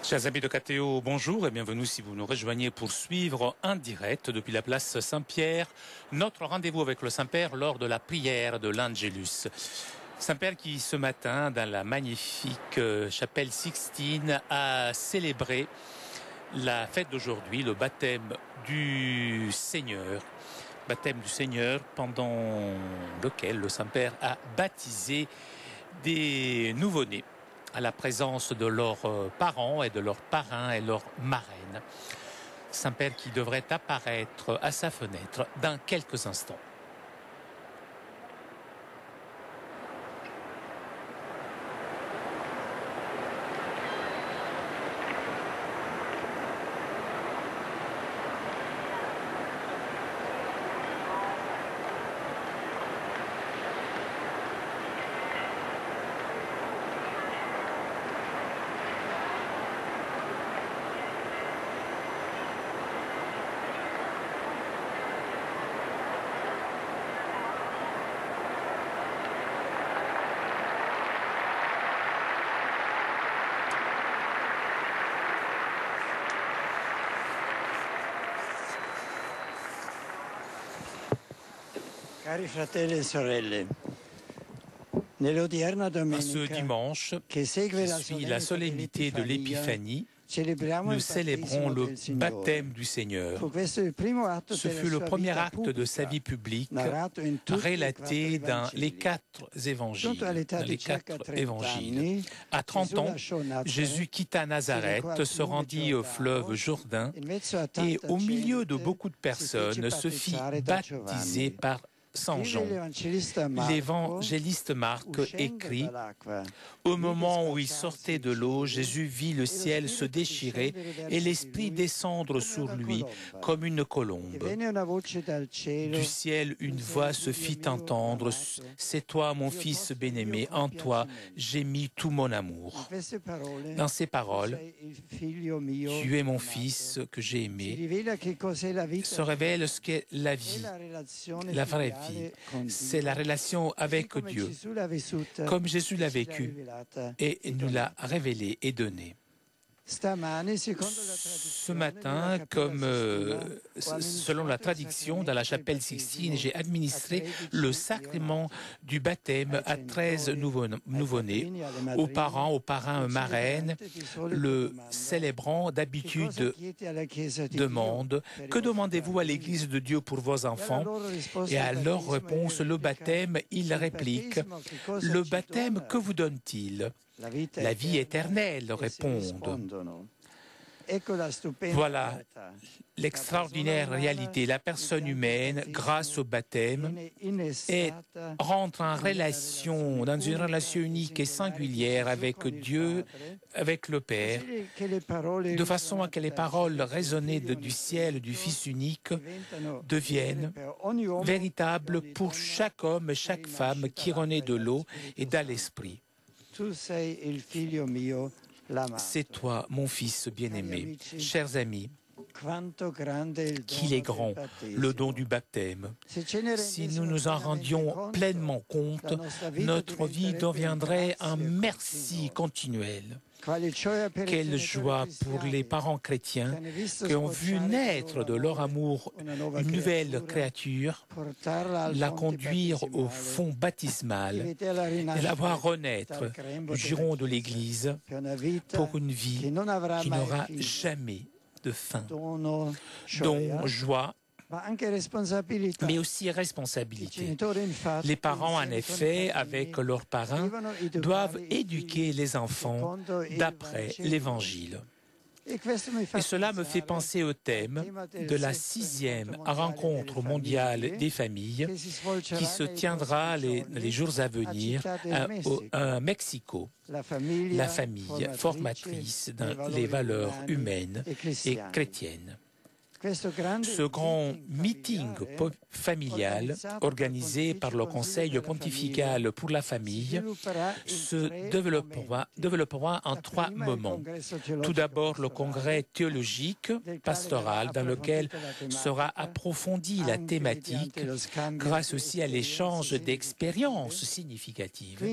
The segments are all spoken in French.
Chers amis de KTO, bonjour et bienvenue si vous nous rejoignez pour suivre en direct depuis la place Saint-Pierre notre rendez-vous avec le Saint-Père lors de la prière de l'Angélus. Saint-Père qui ce matin dans la magnifique chapelle Sixtine a célébré la fête d'aujourd'hui, le baptême du Seigneur. Baptême du Seigneur pendant lequel le Saint-Père a baptisé des nouveau-nés à la présence de leurs parents et de leurs parrains et leurs marraines. Saint-Père qui devrait apparaître à sa fenêtre dans quelques instants. Cari fratelli e sorelle, nell'odierna Ce domenica dimanche, che segue qui suit la solennité de l'Épiphanie, célébriamo nous il célébrons battesimo le del Signore. baptême du Seigneur. Fu questo il primo atto Ce della fut le sua premier vita acte de sa vie pubblica, publique, narrato in tutti e relaté quattro dans les Evangeli. quatre évangiles. Giunto all'età Dans di les circa quatre 30 évangiles. anni, À 30 Gesù ans, lasciò Nazareth, Jésus quitta Nazareth, se rendit au fleuve Jourdain et au milieu de beaucoup de personnes se fit baptiser par Saint Jean. L'évangéliste Marc écrit: au moment où il sortait de l'eau, Jésus vit le ciel se déchirer et l'Esprit descendre sur lui comme une colombe. Du ciel, une voix se fit entendre: c'est toi, mon fils bien-aimé, en toi j'ai mis tout mon amour. Dans ces paroles, tu es mon fils que j'ai aimé, se révèle ce qu'est la vie, la vraie vie. C'est la relation avec Dieu, comme Jésus l'a vécu et nous l'a révélé et donné. Ce matin, comme selon la tradition, dans la chapelle Sixtine, j'ai administré le sacrement du baptême à 13 nouveau-nés, aux parents, aux parrains, marraines. Le célébrant d'habitude demande: que demandez-vous à l'Église de Dieu pour vos enfants? Et à leur réponse, le baptême, il réplique: le baptême, que vous donne-t-il? La vie éternelle, répondent. Voilà l'extraordinaire réalité. La personne humaine, grâce au baptême, rentre en relation, dans une relation unique et singulière avec Dieu, avec le Père, de façon à que les paroles raisonnées du ciel du Fils unique deviennent véritables pour chaque homme et chaque femme qui renaît de l'eau et de l'esprit. C'est toi, mon fils bien-aimé. Chers amis, qu'il est grand, le don du baptême. Si nous nous en rendions pleinement compte, notre vie deviendrait un merci continuel. Quelle joie pour les parents chrétiens qui ont vu naître de leur amour une nouvelle créature, la conduire au fond baptismal et la voir renaître du giron de l'Église pour une vie qui n'aura jamais de fin, dont joie, mais aussi responsabilité. Les parents, en effet, avec leurs parrains, doivent éduquer les enfants d'après l'Évangile. Et cela me fait penser au thème de la 6e rencontre mondiale des familles qui se tiendra les jours à venir à Mexico. La famille formatrice dans les valeurs humaines et chrétiennes. Ce grand meeting familial organisé par le Conseil pontifical pour la famille se développera en 3 moments. Tout d'abord, le congrès théologique pastoral dans lequel sera approfondie la thématique grâce aussi à l'échange d'expériences significatives.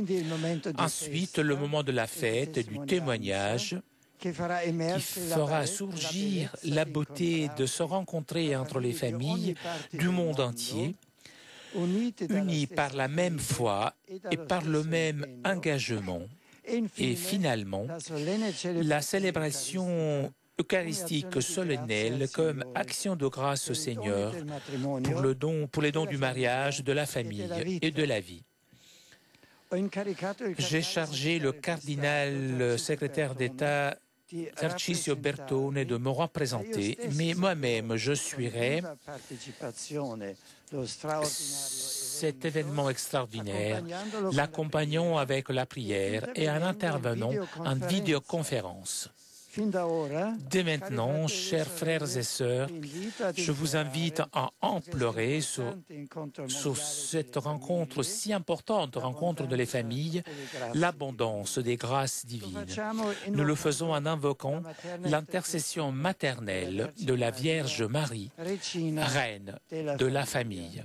Ensuite, le moment de la fête et du témoignage qui fera surgir la beauté de se rencontrer entre les familles du monde entier, unies par la même foi et par le même engagement. Et finalement, la célébration eucharistique solennelle comme action de grâce au Seigneur pour les dons du mariage, de la famille et de la vie. J'ai chargé le cardinal secrétaire d'État Tarcisio Bertone de me représenter, mais moi-même je suivrai cet événement extraordinaire, l'accompagnant avec la prière et en intervenant en vidéoconférence. Dès maintenant, chers frères et sœurs, je vous invite à en pleurer sur cette rencontre si importante, rencontre de les familles, l'abondance des grâces divines. Nous le faisons en invoquant l'intercession maternelle de la Vierge Marie, Reine de la famille.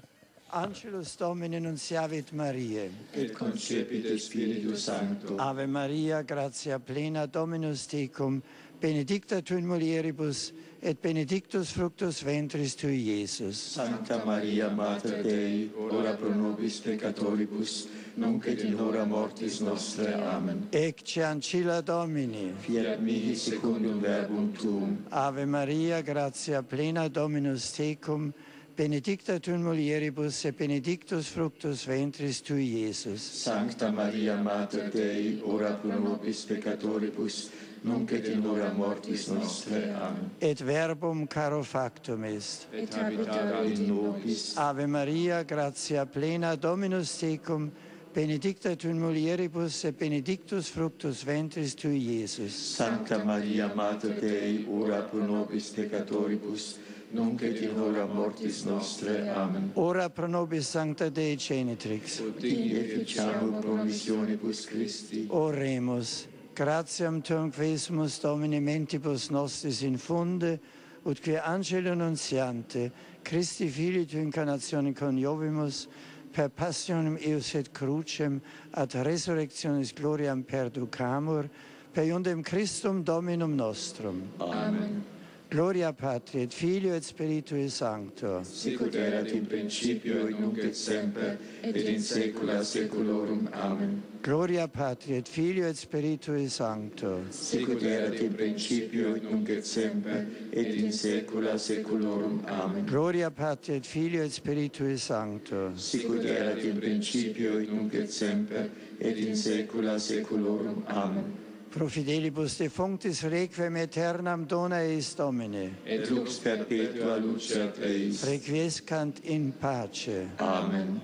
Angelus Domini nunciavit Mariae. Et concepit Spiritus Sancto. Ave Maria, gratia plena, Dominus tecum, benedicta tu in mulieribus, et benedictus fructus ventris tui, Iesus. Sancta Maria, Mater Dei, ora pro nobis peccatoribus, nunc et in hora mortis nostre. Amen. Ecce ancilla Domini. Fiat mihi secundum verbum tuum. Ave Maria, gratia plena, Dominus tecum, benedicta tu in mulieribus, et benedictus fructus ventris tui, Iesus. Sancta Maria, Mater Dei, ora pro nobis peccatoribus, nunc et in hora mortis nostre. Amen. Et verbum caro factum est. Et habitare in nobis. Ave Maria, gratia plena, Dominus tecum, benedicta tu in mulieribus, et benedictus fructus ventris tui, Iesus. Sancta Maria, Mater Dei, ora pro nobis peccatoribus, nunc et in hora mortis nostre. Amen. Ora pro nobis Sancta Dei Genitrix. Ut digni efficiamur promissionibus Christi. Oremus. Gratiam tuam quesumus Domini mentibus nostris infunde, ut que angelo nuntiante, Christi Filii tu incarnationem coniovimus, per passionem eius et crucem, ad resurrectionis gloriam perducamur, per iundem Christum Dominum nostrum. Amen. Gloria Patri et Filio et Spiritui Sancto. Sicut erat in principio et nunc et semper, et in saecula saeculorum. Amen. Gloria Patri et Filio et Spiritui Sancto. Sicut erat in principio et nunc et semper, et in saecula saeculorum. Amen. Gloria Patri et Filio et Spiritui Sancto. Sicut erat in principio et nunc et semper, et in saecula saeculorum. Amen. Pro fidelibus defunctis requiem aeternam dona eis Domine. Et lux perpetua luceat eis. Requiescant in pace. Amen.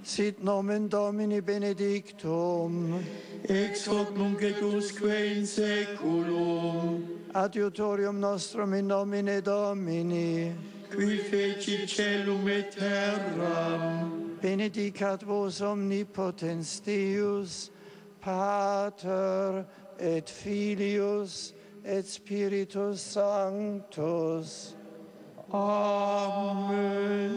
Sit nomen Domini benedictum. Ex hoc nunc et usque in saeculum. Adiutorium nostrum in nomine Domini. Qui feci celum et terram. Benedicat vos omnipotens Deus, Pater et Filius et Spiritus Sanctus. Amen.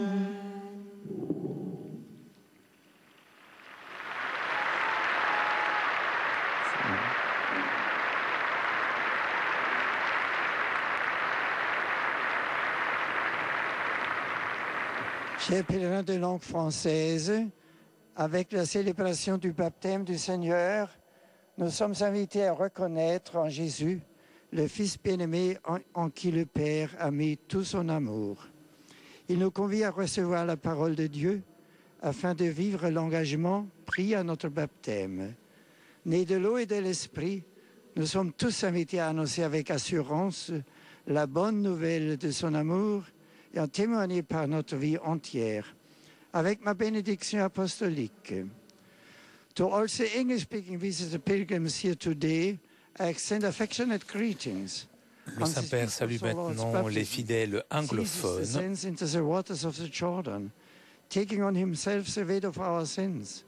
Chers pèlerins de langue française, avec la célébration du baptême du Seigneur, nous sommes invités à reconnaître en Jésus le Fils bien-aimé en qui le Père a mis tout son amour. Il nous convie à recevoir la parole de Dieu afin de vivre l'engagement pris à notre baptême. Nés de l'eau et de l'esprit, nous sommes tous invités à annoncer avec assurance la bonne nouvelle de son amour et en témoigner par notre vie entière. Avec ma bénédiction apostolique. To all the English-speaking visitor pilgrims here today, I extend affectionate greetings. Le Saint-Père salue maintenant les fidèles anglophones. Jesus into the waters of the Jordan, taking on himself the weight of our sins.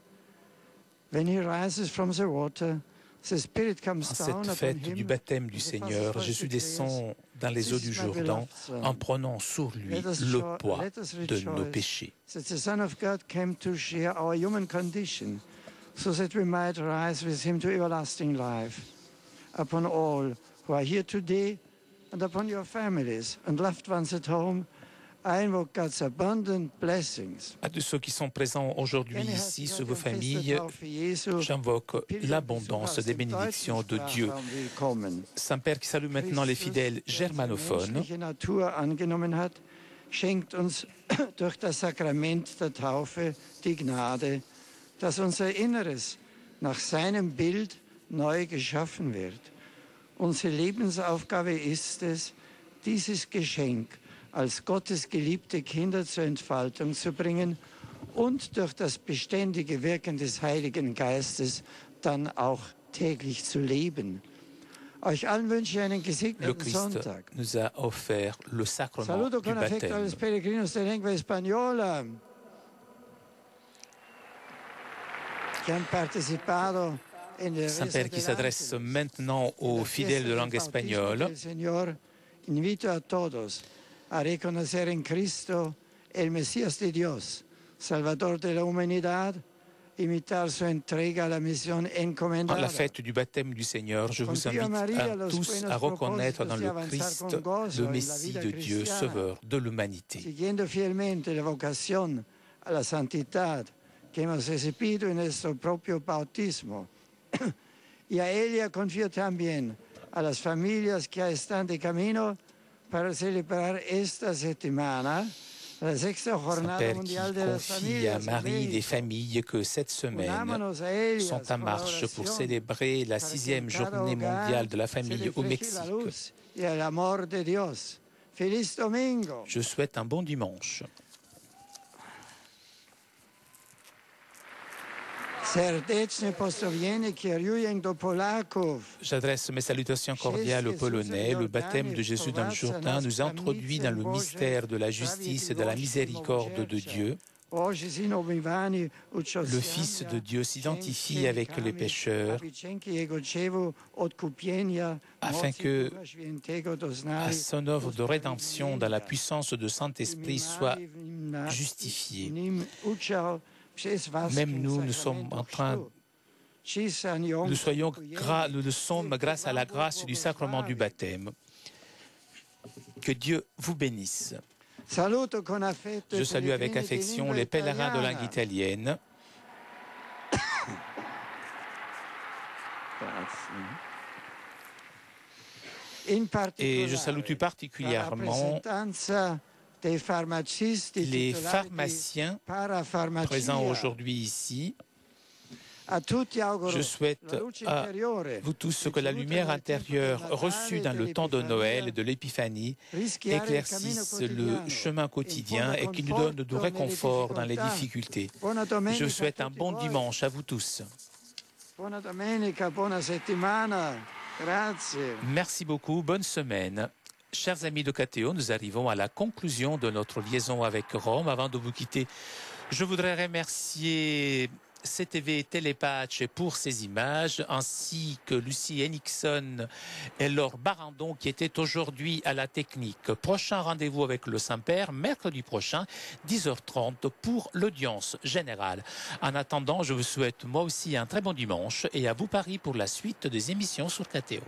When he rises from the water, the Spirit comes En down cette upon fête him. du baptême du Seigneur, Jésus descend dans les eaux du Jourdain en prenant sur lui le poids de nos péchés. That the Son of God came to share our human condition, so that we might rise with him to everlasting life. Upon all who are here today, and upon your families and loved ones at home. I invoke God's abundant blessings. À tous ceux qui sont présents aujourd'hui ici sur vos familles, j'invoque l'abondance des bénédictions de Dieu. Saint-Père qui salue maintenant les fidèles germanophones, schenkt uns durch das Sakrament der Taufe die Gnade, dass unser Inneres nach seinem Bild neu geschaffen wird. Unsere Lebensaufgabe ist es, dieses Geschenk als Gottes geliebte Kinder zur Entfaltung zu bringen und durch das beständige Wirken des Heiligen Geistes dann auch täglich zu leben. Euch allen wünsche ich einen gesegneten Sonntag. Nous a offert le sacrement Saludo du con affecto a baptême. los peregrinos de lengua española que han participado en el Saint-Père qui s'adresse maintenant aux fidèles de langue espagnole. Señor, invito a todos a reconocer en Cristo el Mesías de Dios, Salvador de la humanidad, imitar su entrega a la misión À encomendada. la fête du baptême du Seigneur, je vous invite à tous à reconnaître dans le Christ le Messie de Dieu, Sauveur de l'humanité. Siguiendo fielmente la vocación a la santidad que hemos recibido en nuestro propio bautismo. Y a ella confío también a las familias que ya están de camino para celebrar esta semana la sexta jornada Saint-Père qui mundial de las confie à familias. Marie des familles que cette semaine Unámonos a ellas sont en con la marche pour oración célébrer la para que 6e en cada journée hogar mondiale de la se famille le au refleje la Mexique. luz y el amor de Dios. Feliz domingo. Je souhaite un bon dimanche. Serdeczne pozdrowienie kieruję do Polaków. J'adresse mes salutations cordiales aux Polonais. Le baptême de Jésus dans le Jourdain nous introduit dans le mystère de la justice et de la miséricorde de Dieu. Le Fils de Dieu s'identifie avec les pécheurs afin que à son œuvre de rédemption dans la puissance de Saint-Esprit soit justifiée. Même nous sommes en train, nous le sommes grâce à la grâce du sacrement du baptême. Que Dieu vous bénisse. Je salue avec affection les pèlerins de langue italienne. Et je salue tout particulièrement les pharmaciens présents aujourd'hui ici. Je souhaite à vous tous que la lumière intérieure reçue dans le temps de Noël et de l'Épiphanie éclaircisse le chemin quotidien et qui nous donne du réconfort dans les difficultés. Je vous souhaite un bon dimanche à vous tous. Merci beaucoup, bonne semaine. Chers amis de KTO, nous arrivons à la conclusion de notre liaison avec Rome. Avant de vous quitter, je voudrais remercier CTV Télépatch pour ces images, ainsi que Lucie Henningson et Laure Barandon qui étaient aujourd'hui à la technique. Prochain rendez-vous avec le Saint-Père, mercredi prochain, 10h30 pour l'audience générale. En attendant, je vous souhaite moi aussi un très bon dimanche et à vous Paris pour la suite des émissions sur KTO.